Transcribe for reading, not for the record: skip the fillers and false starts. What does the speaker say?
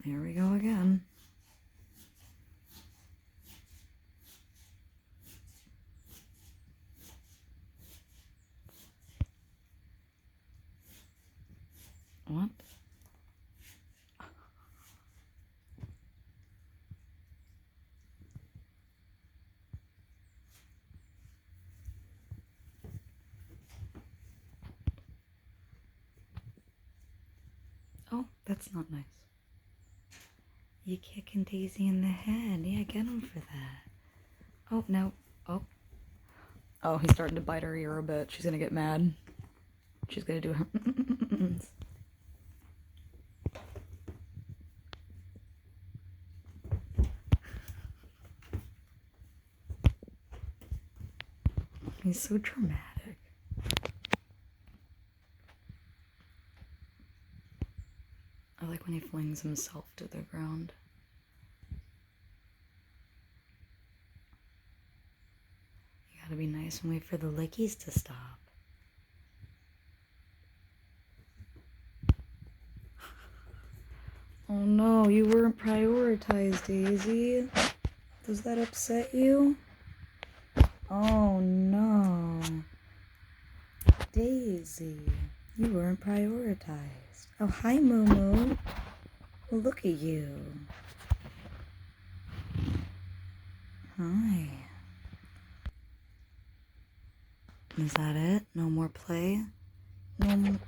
Here we go again. What? Oh, that's not nice. You kicking Daisy in the head. Yeah, get him for that. Oh, no. Oh. Oh, he's starting to bite her ear a bit. She's gonna get mad. She's gonna do her. He's so dramatic. I like when he flings himself to the ground. You gotta be nice and wait for the lickies to stop. Oh no, you weren't prioritized, Daisy. Does that upset you? Oh no. Daisy, you weren't prioritized. Oh, hi, Moo. Well, look at you. Hi. Is that it? No more play? No more.